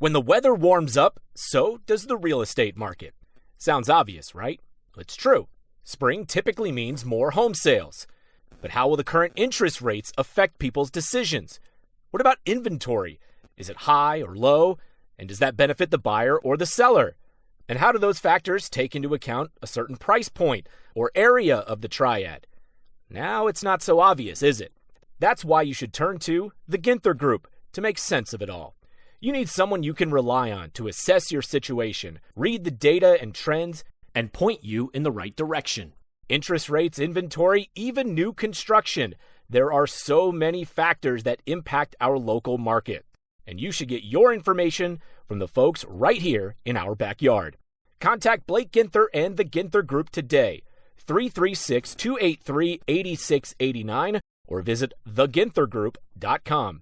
When the weather warms up, so does the real estate market. Sounds obvious, right? It's true. Spring typically means more home sales. But how will the current interest rates affect people's decisions? What about inventory? Is it high or low? And does that benefit the buyer or the seller? And how do those factors take into account a certain price point or area of the Triad? Now it's not so obvious, is it? That's why you should turn to the Ginther Group to make sense of it all. You need someone you can rely on to assess your situation, read the data and trends, and point you in the right direction. Interest rates, inventory, even new construction. There are so many factors that impact our local market. And you should get your information from the folks right here in our backyard. Contact Blake Ginther and the Ginther Group today, 336-283-8689, or visit theginthergroup.com.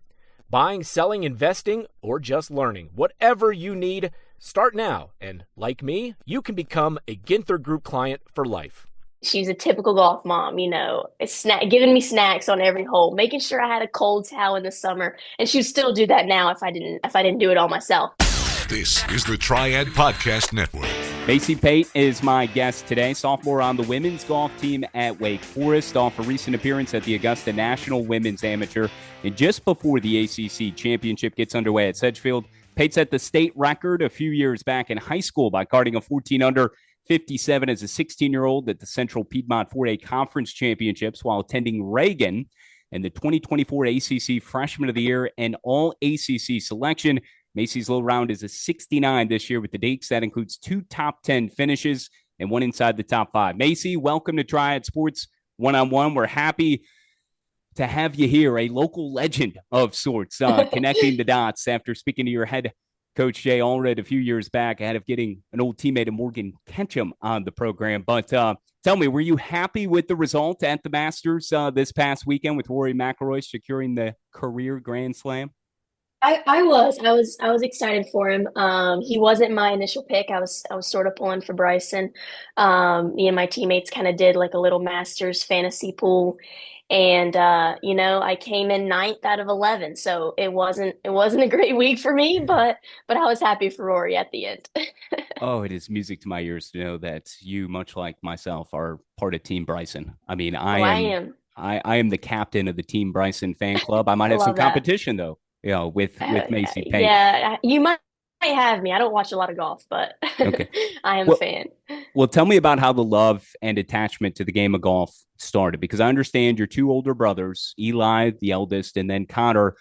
Buying, selling, investing, or just learning, whatever you need, start now. And like me, you can become a Ginther Group client for life. She's a typical golf mom, giving me snacks on every hole, making sure I had a cold towel in the summer, and she'd still do that now if I didn't do it all myself. This is the Triad Podcast Network. Macy Pate is my guest today, sophomore on the women's golf team at Wake Forest, off a recent appearance at the Augusta National Women's Amateur. And just before the ACC Championship gets underway at Sedgefield, Pate set the state record a few years back in high school by carding a 14 under 57 as a 16-year-old at the Central Piedmont 4A Conference Championships while attending Reagan, and the 2024 ACC Freshman of the Year and All-ACC selection. Macy's low round is a 69 this year with the Dakes. That includes 2 top 10 finishes and 1 inside the top 5. Macy, welcome to Triad Sports One-on-One. We're happy to have you here, a local legend of sorts, connecting the dots after speaking to your head coach, Jay Allred, a few years back ahead of getting an old teammate of Morgan Ketchum on the program. But tell me, were you happy with the result at the Masters this past weekend with Rory McIlroy securing the career Grand Slam? I was excited for him. He wasn't my initial pick. I was sort of pulling for Bryson. Me and my teammates kind of did like a little Masters fantasy pool, and I came in 9th out of 11. So it wasn't a great week for me, but I was happy for Rory at the end. Oh, it is music to my ears to know that you, much like myself, are part of Team Bryson. I mean, I am. I am the captain of the Team Bryson fan club. I might have some competition though. With Macy Pate. Yeah, you might have me. I don't watch a lot of golf, but okay. I am a fan. Well, tell me about how the love and attachment to the game of golf started, because I understand your 2 older brothers, Eli, the eldest, and then Connor,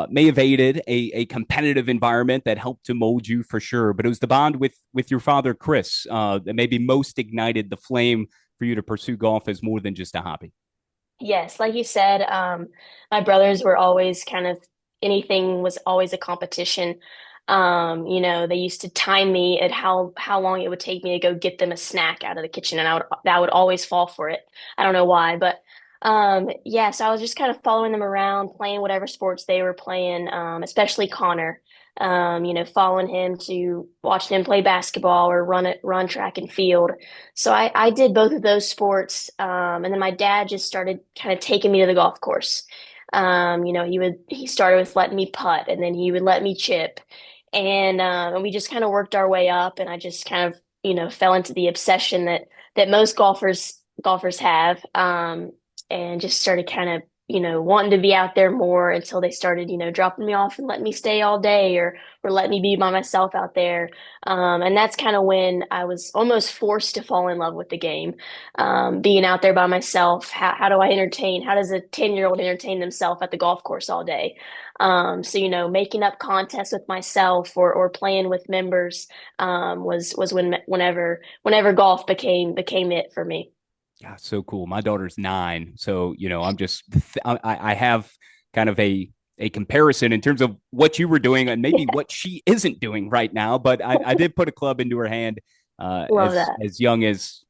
may have aided a competitive environment that helped to mold you for sure. But it was the bond with your father, Chris, that maybe most ignited the flame for you to pursue golf as more than just a hobby. Yes, like you said, my brothers were always anything was always a competition. They used to time me at how long it would take me to go get them a snack out of the kitchen, and I would always fall for it. I don't know why, but so I was just kind of following them around, playing whatever sports they were playing, especially Connor. Following him to watching him play basketball or run track and field. So I did both of those sports, and then my dad just started kind of taking me to the golf course. He started with letting me putt, and then he would let me chip, and we just kind of worked our way up, and I just kind of fell into the obsession that most golfers have, and just started kind of wanting to be out there more until they started dropping me off and letting me stay all day or letting me be by myself out there, and that's kind of when I was almost forced to fall in love with the game, being out there by myself. How do I entertain? How does a 10-year-old entertain themselves at the golf course all day? So making up contests with myself or playing with members was whenever golf became it for me. Yeah, so cool. My daughter's 9, so I'm just I have kind of a comparison in terms of what you were doing and maybe what she isn't doing right now. But I did put a club into her hand as young as,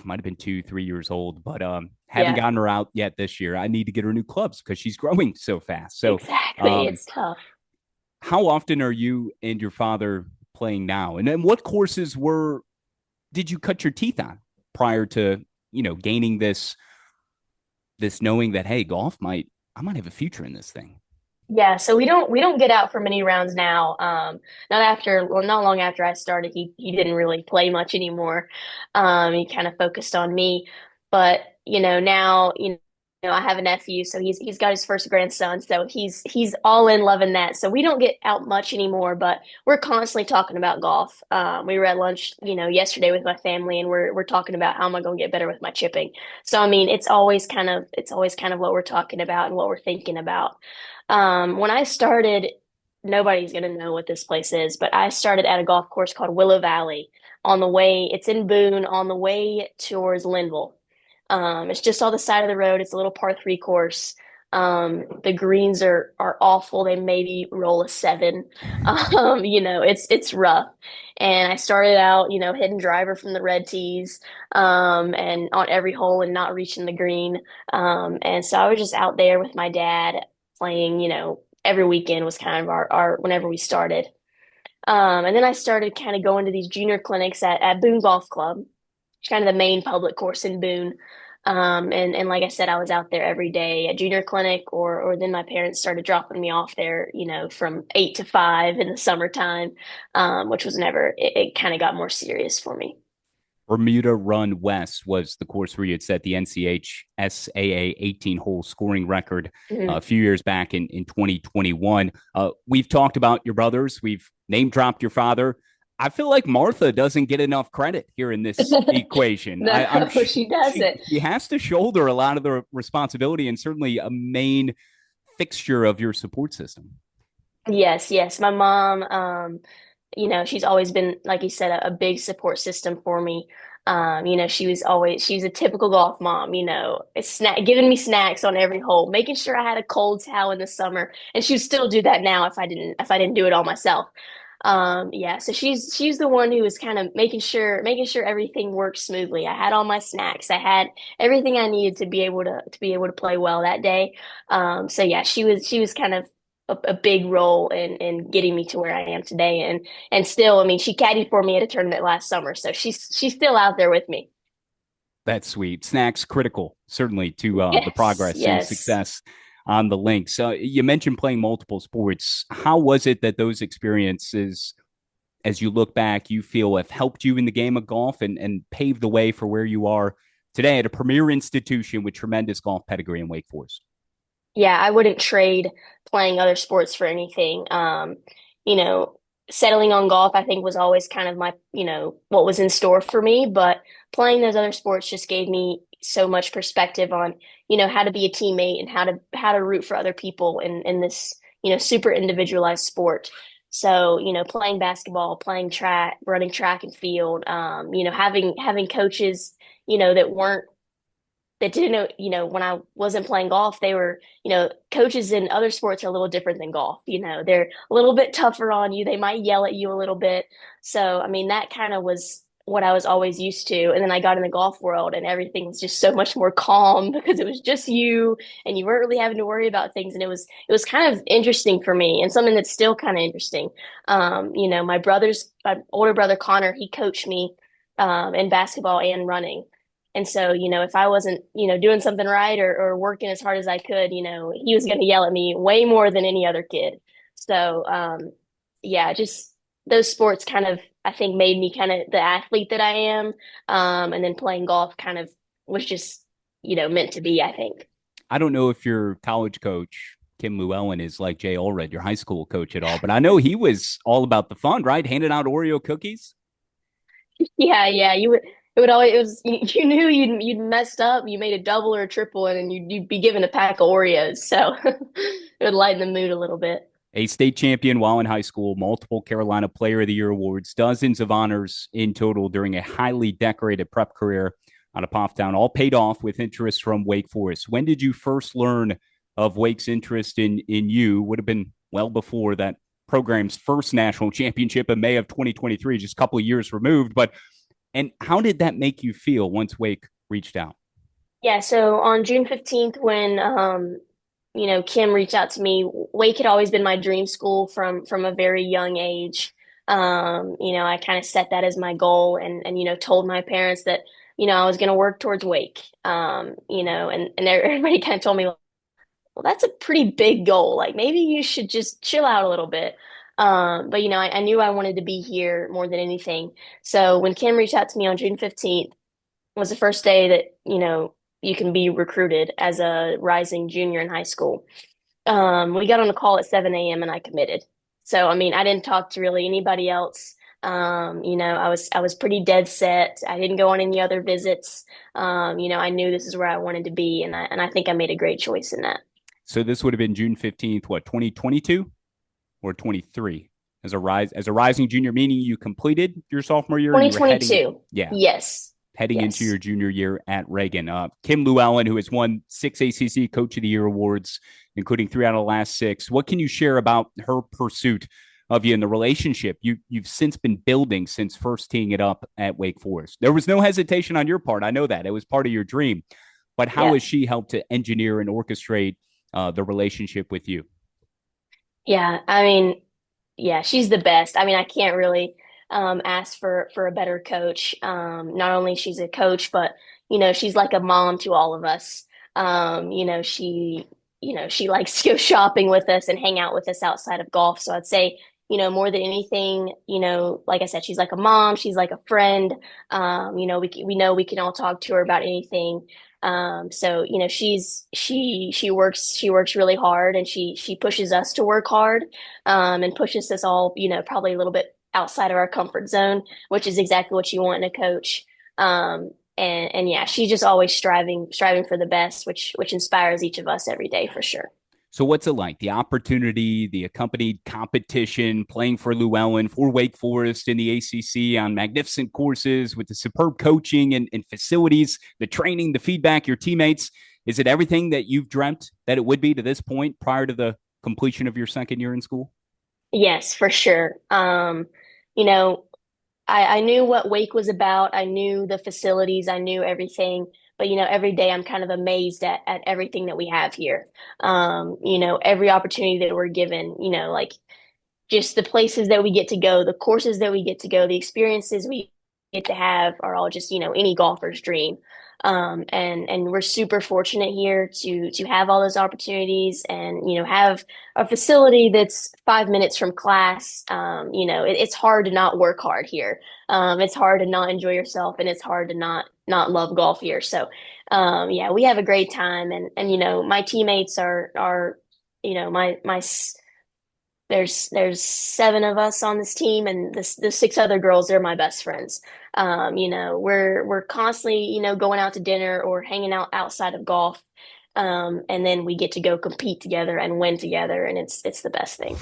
might have been 2-3 years old, but haven't gotten her out yet this year. I need to get her new clubs because she's growing so fast. So exactly, it's tough. How often are you and your father playing now? And then what courses did you cut your teeth on prior to gaining this knowing that, hey, I might have a future in this thing? Yeah, so we don't get out for many rounds now. Not long after I started, he didn't really play much anymore. He kind of focused on me. But now I have a nephew, so he's got his first grandson, so he's all in loving that. So we don't get out much anymore, but we're constantly talking about golf. We were at lunch, yesterday with my family, and we're talking about how am I going to get better with my chipping. So I mean, it's always kind of what we're talking about and what we're thinking about. When I started, nobody's going to know what this place is, but I started at a golf course called Willow Valley it's in Boone on the way towards Linville. It's just on the side of the road. It's a little par 3 course. The greens are awful. They maybe roll a 7. It's rough. And I started out, hitting driver from the red tees, and on every hole and not reaching the green. And so I was just out there with my dad playing, every weekend was kind of our whenever we started. And then I started kind of going to these junior clinics at Boone Golf Club, which is kind of the main public course in Boone. And like I said, I was out there every day at junior clinic, or then my parents started dropping me off there, from 8 to 5 in the summertime, which was never, it kind of got more serious for me. Bermuda Run West was the course where you had set the NCH SAA 18-hole scoring record a Mhm. few years back in 2021. We've talked about your brothers. We've name dropped your father. I feel like Martha doesn't get enough credit here in this equation. No, I'm she she doesn't. she has to shoulder a lot of the responsibility and certainly a main fixture of your support system. Yes, yes. My mom, she's always been, like you said, a big support system for me. She's a typical golf mom, giving me snacks on every hole, making sure I had a cold towel in the summer, and she would still do that now if I didn't do it all myself. Yeah, so she's the one who was kind of making sure everything worked smoothly. I had all my snacks. I had everything I needed to be able to play well that day. So yeah, she was kind of a big role in getting me to where I am today. And still, I mean, she caddied for me at a tournament last summer, so she's still out there with me. That's sweet. Snacks critical, certainly, to the Yes, progress and yes. success on the links. You mentioned playing multiple sports. How was it that those experiences, as you look back, you feel have helped you in the game of golf and paved the way for where you are today at a premier institution with tremendous golf pedigree in Wake Forest? Yeah, I wouldn't trade playing other sports for anything. You know, Settling on golf, I think, was always kind of what was in store for me. But playing those other sports just gave me so much perspective on, how to be a teammate and how to root for other people in this, super individualized sport. So, playing basketball, playing track, running track and field, having coaches, that didn't know, when I wasn't playing golf, they were, coaches in other sports are a little different than golf. They're a little bit tougher on you. They might yell at you a little bit. So, I mean, that kind of was what I was always used to. And then I got in the golf world and everything was just so much more calm because it was just you and you weren't really having to worry about things. And it was kind of interesting for me and something that's still kind of interesting. My older brother Connor, he coached me in basketball and running. And so, if I wasn't, doing something right or working as hard as I could, he was going to yell at me way more than any other kid. So, yeah, just those sports kind of, I think, made me kind of the athlete that I am. And then playing golf kind of was just, meant to be, I think. I don't know if your college coach, Kim Llewellyn, is like Jay Allred, your high school coach at all, but I know he was all about the fun, right? Handing out Oreo cookies. Yeah, yeah. It would always, you knew you'd messed up, you made a double or a triple, and then you'd be given a pack of Oreos. So it would lighten the mood a little bit. A state champion while in high school, multiple Carolina Player of the Year awards, dozens of honors in total during a highly decorated prep career out of Pofftown, all paid off with interest from Wake Forest. When did you first learn of Wake's interest in you? Would have been well before that program's first national championship in May of 2023, just a couple of years removed. And how did that make you feel once Wake reached out? Yeah, so on June 15th, when Kim reached out to me, Wake had always been my dream school from a very young age. I kind of set that as my goal and told my parents that, I was going to work towards Wake. And everybody kind of told me well, that's a pretty big goal. Like maybe you should just chill out a little bit. But I knew I wanted to be here more than anything. So when Kim reached out to me on June 15th was the first day that, you can be recruited as a rising junior in high school. We got on a call at 7 a.m. and I committed. So, I mean, I didn't talk to really anybody else. I was pretty dead set. I didn't go on any other visits. I knew this is where I wanted to be, and I think I made a great choice in that. So this would have been June 15th, 2022 or 23? As a rising junior, meaning you completed your sophomore year? 2022. Yes. Heading into your junior year at Reagan. Kim Llewellyn, who has won 6 ACC Coach of the Year awards, including 3 out of the last 6. What can you share about her pursuit of you and the relationship you've since been building since first teeing it up at Wake Forest? There was no hesitation on your part. I know that. It was part of your dream. But how has she helped to engineer and orchestrate the relationship with you? Yeah, I mean, she's the best. I mean, I can't really ask for a better coach. Not only she's a coach, but she's like a mom to all of us. She likes to go shopping with us and hang out with us outside of golf. So I'd say, more than anything, like I said, she's like a mom, she's like a friend. We know we can all talk to her about anything. So she works really hard, and she pushes us to work hard, and pushes us all, probably a little bit outside of our comfort zone, which is exactly what you want in a coach. And she's just always striving for the best, which inspires each of us every day for sure. So what's it like? The opportunity, the accompanied competition, playing for Llewellyn, for Wake Forest in the ACC on magnificent courses with the superb coaching and facilities, the training, the feedback, your teammates. Is it everything that you've dreamt that it would be to this point prior to the completion of your second year in school? Yes, for sure. I knew what Wake was about. I knew the facilities. I knew everything. But, every day I'm kind of amazed at everything that we have here. Every opportunity that we're given, like just the places that we get to go, the courses that we get to go, the experiences we get to have are all just, any golfer's dream. And we're super fortunate here to have all those opportunities and, have a facility that's 5 minutes from class. It's hard to not work hard here. It's hard to not enjoy yourself, and it's hard to not love golf here. So, we have a great time, and my teammates are there's 7 of us on this team, and the 6 other girls, they're my best friends. We're constantly, going out to dinner or hanging out outside of golf. And then we get to go compete together and win together, and it's the best thing.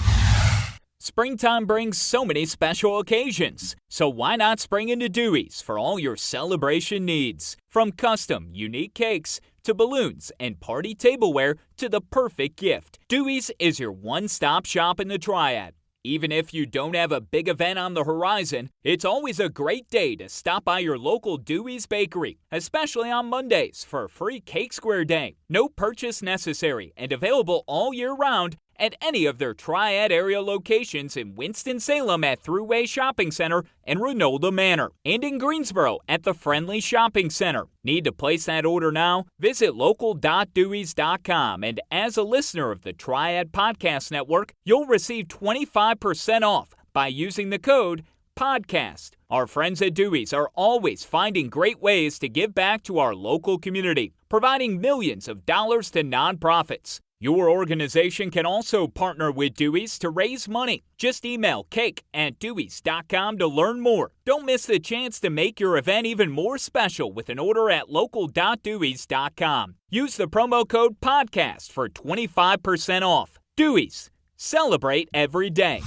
Springtime brings so many special occasions, so why not spring into Dewey's for all your celebration needs? From custom, unique cakes to balloons and party tableware to the perfect gift, Dewey's is your one-stop shop in the Triad. Even if you don't have a big event on the horizon, it's always a great day to stop by your local Dewey's Bakery, especially on Mondays for a free Cake Square Day. No purchase necessary and available all year round at any of their Triad area locations in Winston-Salem at Thruway Shopping Center and Renolda Manor, and in Greensboro at the Friendly Shopping Center. Need to place that order now? Visit local.deweys.com, and as a listener of the Triad Podcast Network, you'll receive 25% off by using the code PODCAST. Our friends at Dewey's are always finding great ways to give back to our local community, providing millions of dollars to nonprofits. Your organization can also partner with Dewey's to raise money. Just email cake@deweys.com to learn more. Don't miss the chance to make your event even more special with an order at local.deweys.com. Use the promo code PODCAST for 25% off. Dewey's. Celebrate every day.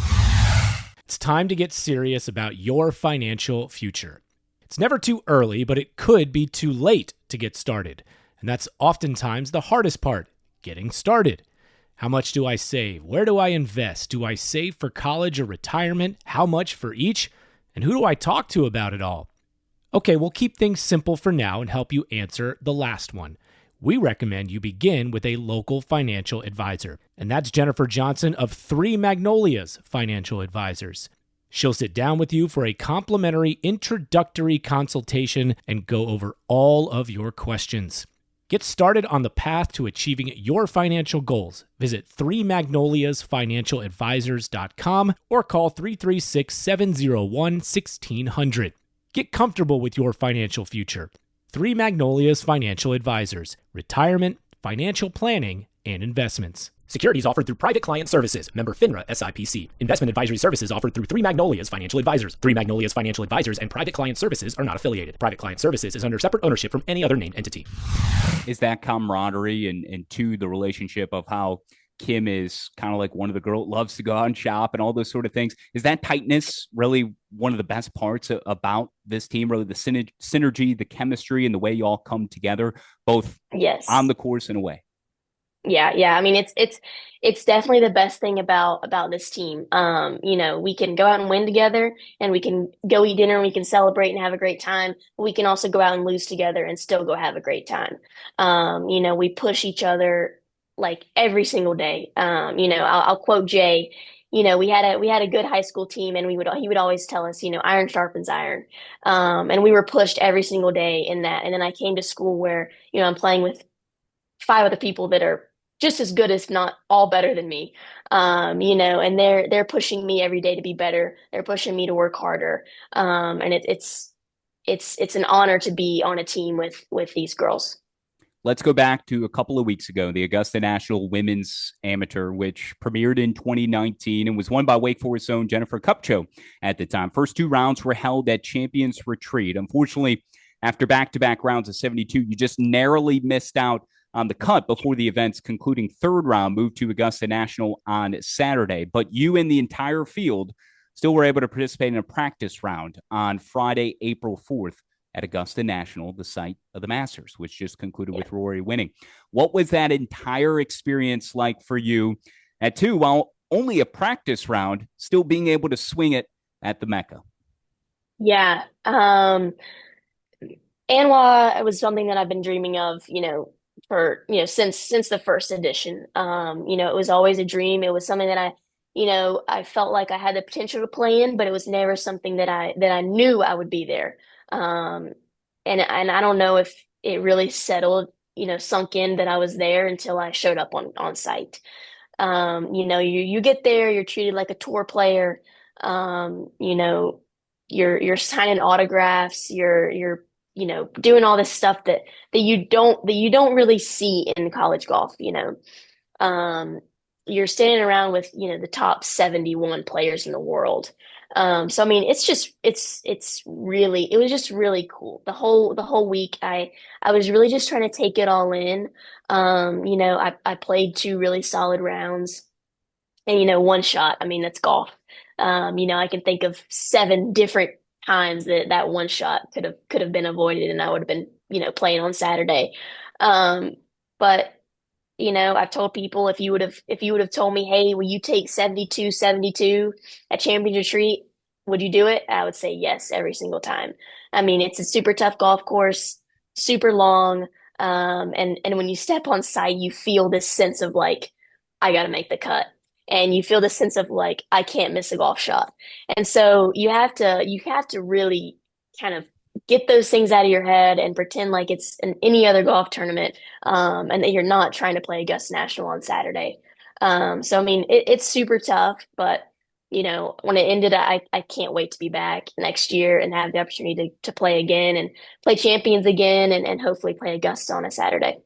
It's time to get serious about your financial future. It's never too early, but it could be too late to get started. And that's oftentimes the hardest part. Getting started. How much do I save? Where do I invest? Do I save for college or retirement? How much for each? And who do I talk to about it all? Okay, we'll keep things simple for now and help you answer the last one. We recommend you begin with a local financial advisor. And that's Jennifer Johnson of 3 Magnolias Financial Advisors. She'll sit down with you for a complimentary introductory consultation and go over all of your questions. Get started on the path to achieving your financial goals. Visit 3magnoliasfinancialadvisors.com or call 336-701-1600. Get comfortable with your financial future. 3 Magnolias Financial Advisors. Retirement, financial planning, and investments. Securities offered through Private Client Services. Member FINRA SIPC. Investment advisory services offered through 3 Magnolias Financial Advisors. 3 Magnolias Financial Advisors and Private Client Services are not affiliated. Private Client Services is under separate ownership from any other named entity. Is that camaraderie and to the relationship of how Kim is kind of like one of the girls, loves to go out and shop and all those sort of things. Is that tightness really one of the best parts about this team, really the synergy, the chemistry, and the way you all come together, both on the course and away? Yeah. I mean, it's definitely the best thing about this team. We can go out and win together, and we can go eat dinner, and we can celebrate and have a great time. But we can also go out and lose together and still go have a great time. We push each other like every single day. I'll quote Jay. We had a good high school team, and he would always tell us, iron sharpens iron. And we were pushed every single day in that. And then I came to school where, I'm playing with 5 other people that are just as good, if not all better than me. And they're pushing me every day to be better. They're pushing me to work harder. And it's an honor to be on a team with these girls. Let's go back to a couple of weeks ago, the Augusta National Women's Amateur, which premiered in 2019 and was won by Wake Forest's own Jennifer Kupcho at the time. First 2 rounds were held at Champions Retreat. Unfortunately, after back-to-back rounds of 72, you just narrowly missed out on the cut before the event's concluding 3rd round moved to Augusta National on Saturday. But you and the entire field still were able to participate in a practice round on Friday, April 4th at Augusta National, the site of the Masters, which just concluded with Rory winning. What was that entire experience like for you at 2, while only a practice round, still being able to swing it at the Mecca? Yeah. Anwa was something that I've been dreaming of, for since the first edition. It was always a dream. It was something that I felt like I had the potential to play in, but it was never something that I knew I would be there. And I don't know if it really settled, sunk in that I was there until I showed up on site. You get there, you're treated like a tour player. You're signing autographs, you're doing all this stuff that you don't really see in college golf. You're standing around with, the top 71 players in the world. So I mean, it was just really cool. The whole week, I was really just trying to take it all in. I played 2 really solid rounds, and 1 shot. I mean, that's golf. I can think of 7 different times that 1 shot could have been avoided, and I would have been, playing on Saturday. But I've told people, if you would have told me, hey, will you take 72-72 at Champions Retreat? Would you do it? I would say yes every single time. I mean, it's a super tough golf course, super long. And when you step on site, you feel this sense of like, I got to make the cut. And you feel the sense of like, I can't miss a golf shot. And so you have to really kind of get those things out of your head and pretend like it's any other golf tournament, and that you're not trying to play Augusta National on Saturday. So, I mean, it's super tough, but, when it ended, I can't wait to be back next year and have the opportunity to play again and play Champions again and hopefully play Augusta on a Saturday.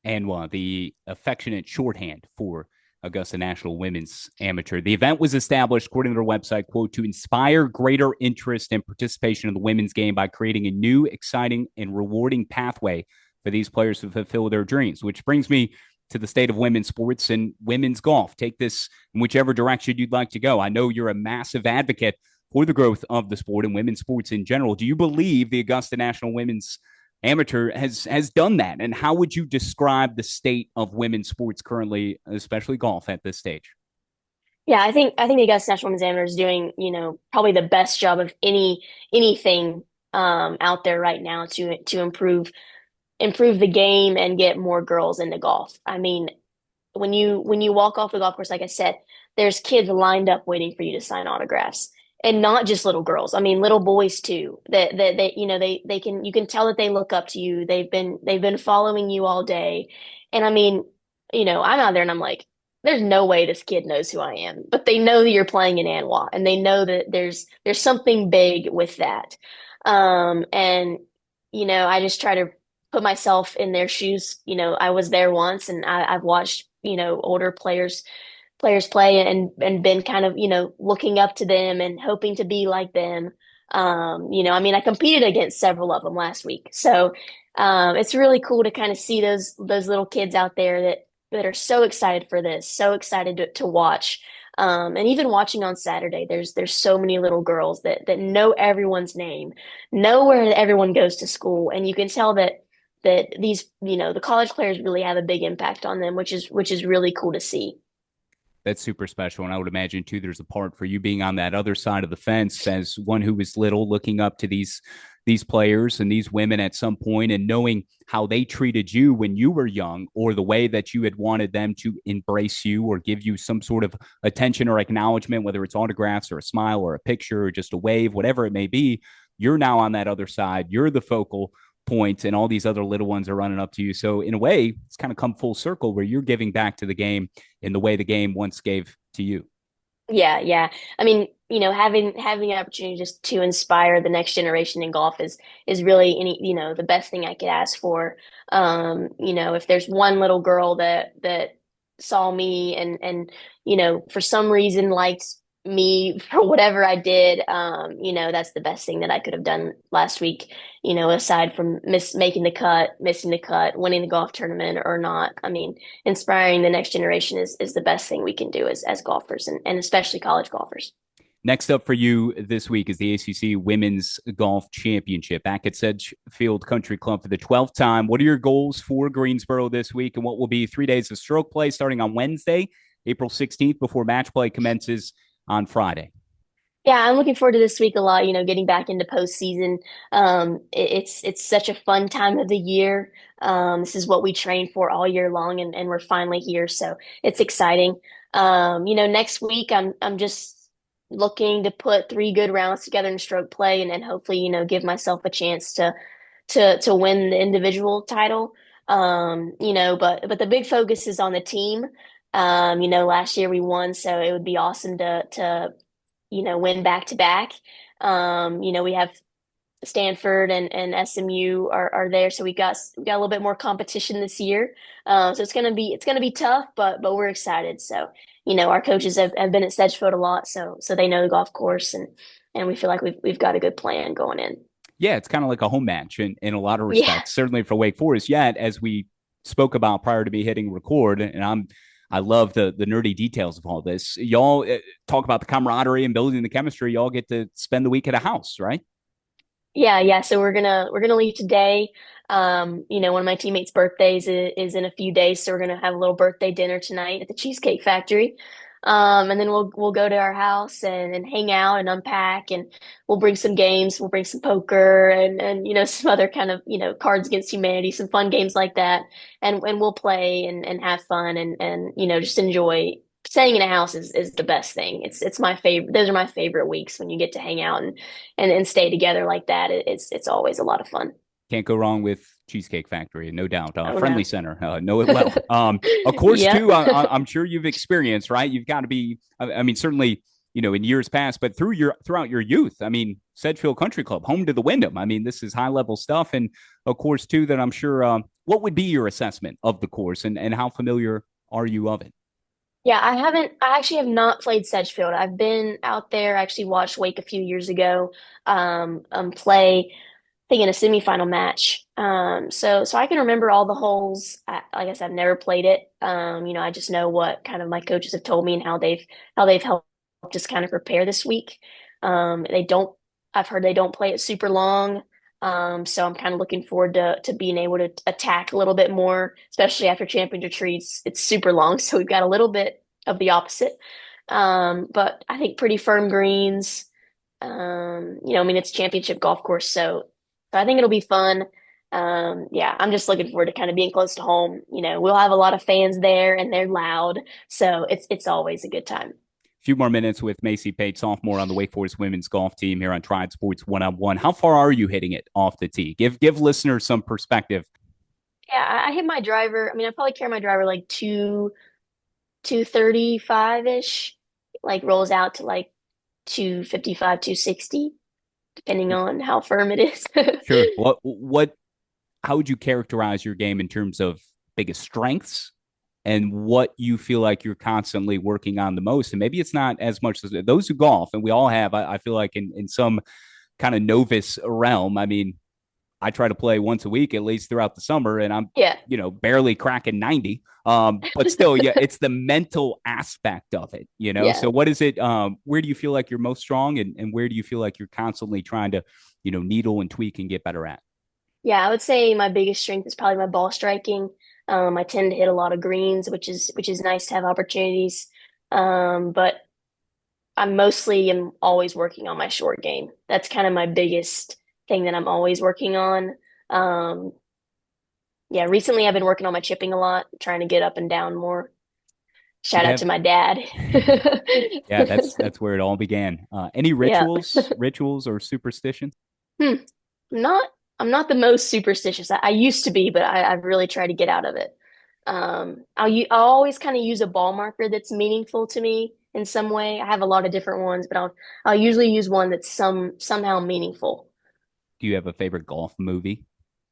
And the affectionate shorthand for Augusta National Women's Amateur. The event was established, according to their website, quote, to inspire greater interest and participation in the women's game by creating a new, exciting, and rewarding pathway for these players to fulfill their dreams, which brings me to the state of women's sports and women's golf. Take this in whichever direction you'd like to go. I know you're a massive advocate for the growth of the sport and women's sports in general. Do you believe the Augusta National Women's Amateur has done that? And how would you describe the state of women's sports currently, especially golf at this stage? Yeah, I think the Augusta National Women's Amateur is doing, probably the best job of anything out there right now to improve the game and get more girls into golf. I mean, when you walk off the golf course, like I said, there's kids lined up waiting for you to sign autographs. and not just little girls. I mean, little boys too. That you know they can you can tell that they look up to you. They've been following you all day, and I mean, I'm out there and I'm like, there's no way this kid knows who I am, but they know that you're playing in Anwa, and they know that there's something big with that. And I just try to put myself in their shoes. I was there once, and I've watched older players play and been kind of, looking up to them and hoping to be like them. I mean, I competed against several of them last week. So it's really cool to kind of see those little kids out there that are so excited for this, so excited to watch. And even watching on Saturday, there's so many little girls that know everyone's name, know where everyone goes to school, and you can tell that these, the college players really have a big impact on them, which is really cool to see. That's super special. And I would imagine, too, there's a part for you being on that other side of the fence as one who was little, looking up to these players and these women at some point and knowing how they treated you when you were young, or the way that you had wanted them to embrace you or give you some sort of attention or acknowledgement, whether it's autographs or a smile or a picture or just a wave, whatever it may be. You're now on that other side. You're the focal point, and all these other little ones are running up to you. So in a way, it's kind of come full circle where you're giving back to the game in the way the game once gave to you. Yeah, yeah. I mean, having the opportunity just to inspire the next generation in golf is really the best thing I could ask for. If there's one little girl that saw me and for some reason liked me for whatever I did, that's the best thing that I could have done last week, aside from making the cut, missing the cut, winning the golf tournament or not. I mean, inspiring the next generation is the best thing we can do as golfers, and especially college golfers. Next up for you this week is the ACC Women's Golf Championship back at Sedgefield Country Club for the 12th time. What are your goals for Greensboro this week, and what will be 3 days of stroke play starting on Wednesday, April 16th, before match play commences on Friday? Yeah, I'm looking forward to this week a lot, getting back into postseason. It's such a fun time of the year. This is what we train for all year long, and we're finally here, so it's exciting. Next week I'm just looking to put 3 good rounds together in stroke play, and hopefully, give myself a chance to win the individual title. But the big focus is on the team. Last year we won, so it would be awesome to win back to back. We have Stanford and SMU are there, so we got a little bit more competition this year. So it's gonna be tough, but we're excited. So our coaches have been at Sedgefield a lot, so they know the golf course, and we feel like we've got a good plan going in. Yeah, it's kind of like a home match in a lot of Yeah. respects, certainly for Wake Forest. Yet, as we spoke about prior to me hitting record, and I love the nerdy details of all this. Y'all talk about the camaraderie and building the chemistry. Y'all get to spend the week at a house, right? Yeah, yeah. So we're gonna leave today. One of my teammates' birthdays is in a few days, so we're gonna have a little birthday dinner tonight at the Cheesecake Factory. And then we'll go to our house and hang out and unpack, and we'll bring some games. We'll bring some poker and some other kind of Cards Against Humanity, some fun games like that, and we'll play and have fun and just enjoy. Staying in a house is the best thing. It's my favorite. Those are my favorite weeks when you get to hang out and stay together like that. It's always a lot of fun. Can't go wrong with Cheesecake Factory, no doubt. Oh, Friendly no. Center, know it well. Of course, Yeah. too, I'm sure you've experienced, right? You've got to be, I mean, certainly, in years past, but throughout your youth, I mean, Sedgefield Country Club, home to the Wyndham. I mean, this is high level stuff. And of course, too, that I'm sure, what would be your assessment of the course, and how familiar are you of it? Yeah, I actually have not played Sedgefield. I've been out there, actually watched Wake a few years ago, play, I think in a semifinal match. So I can remember all the holes. Like I said, I've never played it. I just know what kind of my coaches have told me and how they've helped just kind of prepare this week. I've heard they don't play it super long. So I'm kind of looking forward to being able to attack a little bit more, especially after championship retreats. It's super long, so we've got a little bit of the opposite. But I think pretty firm greens. I mean, it's championship golf course, so I think it'll be fun. Yeah, I'm just looking forward to kind of being close to home. We'll have a lot of fans there, and they're loud, so it's always a good time. few more minutes with Macy Pate, sophomore on the Wake Forest women's golf team here on Triad Sports One-on-One. How far are you hitting it off the tee? Give listeners some perspective. Yeah, I hit my driver. I mean, I probably carry my driver like 235-ish, like rolls out to like 255, 260, depending on how firm it is. Sure. How would you characterize your game in terms of biggest strengths and what you feel like you're constantly working on the most? And maybe it's not as much as those who golf, and we all have, I feel like in some kind of novice realm. I mean, I try to play once a week, at least throughout the summer, and I'm, barely cracking 90. But still, it's the mental aspect of it, Yeah. So what is it? Where do you feel like you're most strong, and where do you feel like you're constantly trying to, needle and tweak and get better at? Yeah, I would say my biggest strength is probably my ball striking. I tend to hit a lot of greens, which is nice to have opportunities. But I'm always working on my short game. That's kind of my biggest thing that I'm always working on. Recently I've been working on my chipping a lot, trying to get up and down more. Shout out to my dad. Yeah, that's where it all began. Any rituals or superstitions? I'm not the most superstitious. I used to be, but I've really tried to get out of it. I'll always kind of use a ball marker that's meaningful to me in some way. I have a lot of different ones, but I'll usually use one that's somehow meaningful. Do you have a favorite golf movie?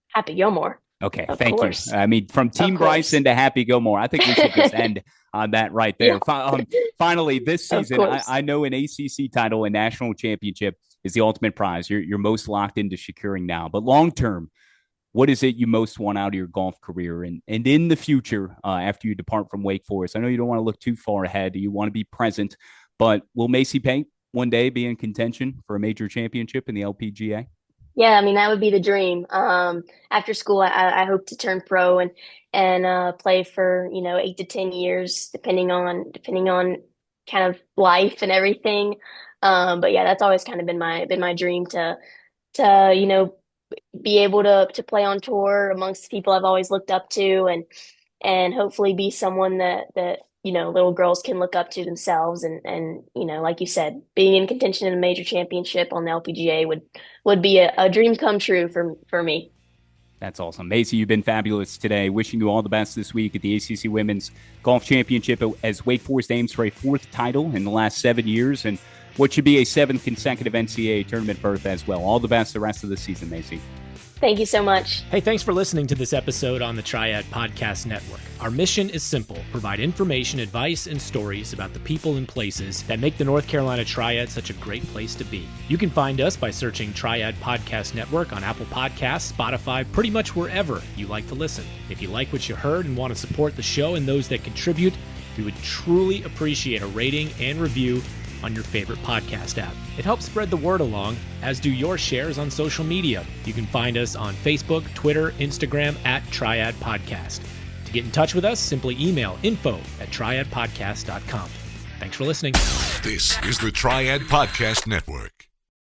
Happy Gilmore. Okay, Of thank course. you. I mean, from Team Bryson to Happy Gilmore, I think we should just end on that right there. Yeah. Finally, this season, course. I know an ACC title, a national championship is the ultimate prize. You're most locked into securing now. But long term, what is it you most want out of your golf career and in the future after you depart from Wake Forest? I know you don't want to look too far ahead. You want to be present. But will Macy Pate one day be in contention for a major championship in the LPGA? Yeah, I mean, that would be the dream. After school, I hope to turn pro and play for, 8 to 10 years, depending on kind of life and everything. But yeah, that's always kind of been my dream to be able to play on tour amongst people I've always looked up to and hopefully be someone that little girls can look up to themselves and like you said, being in contention in a major championship on the LPGA would be a dream come true for me. That's awesome. Macy, you've been fabulous today. Wishing you all the best this week at the ACC Women's Golf Championship as Wake Forest aims for a 4th title in the last 7 years and what should be a 7th consecutive NCAA tournament berth as well. All the best the rest of the season, Macy. Thank you so much. Hey, thanks for listening to this episode on the Triad Podcast Network. Our mission is simple: provide information, advice, and stories about the people and places that make the North Carolina Triad such a great place to be. You can find us by searching Triad Podcast Network on Apple Podcasts, Spotify, pretty much wherever you like to listen. If you like what you heard and want to support the show and those that contribute, we would truly appreciate a rating and review on your favorite podcast app. It helps spread the word along, as do your shares on social media. You can find us on Facebook, Twitter, Instagram at Triad Podcast. To get in touch with us, simply email info@triadpodcast.com. Thanks for listening. This is the Triad Podcast Network.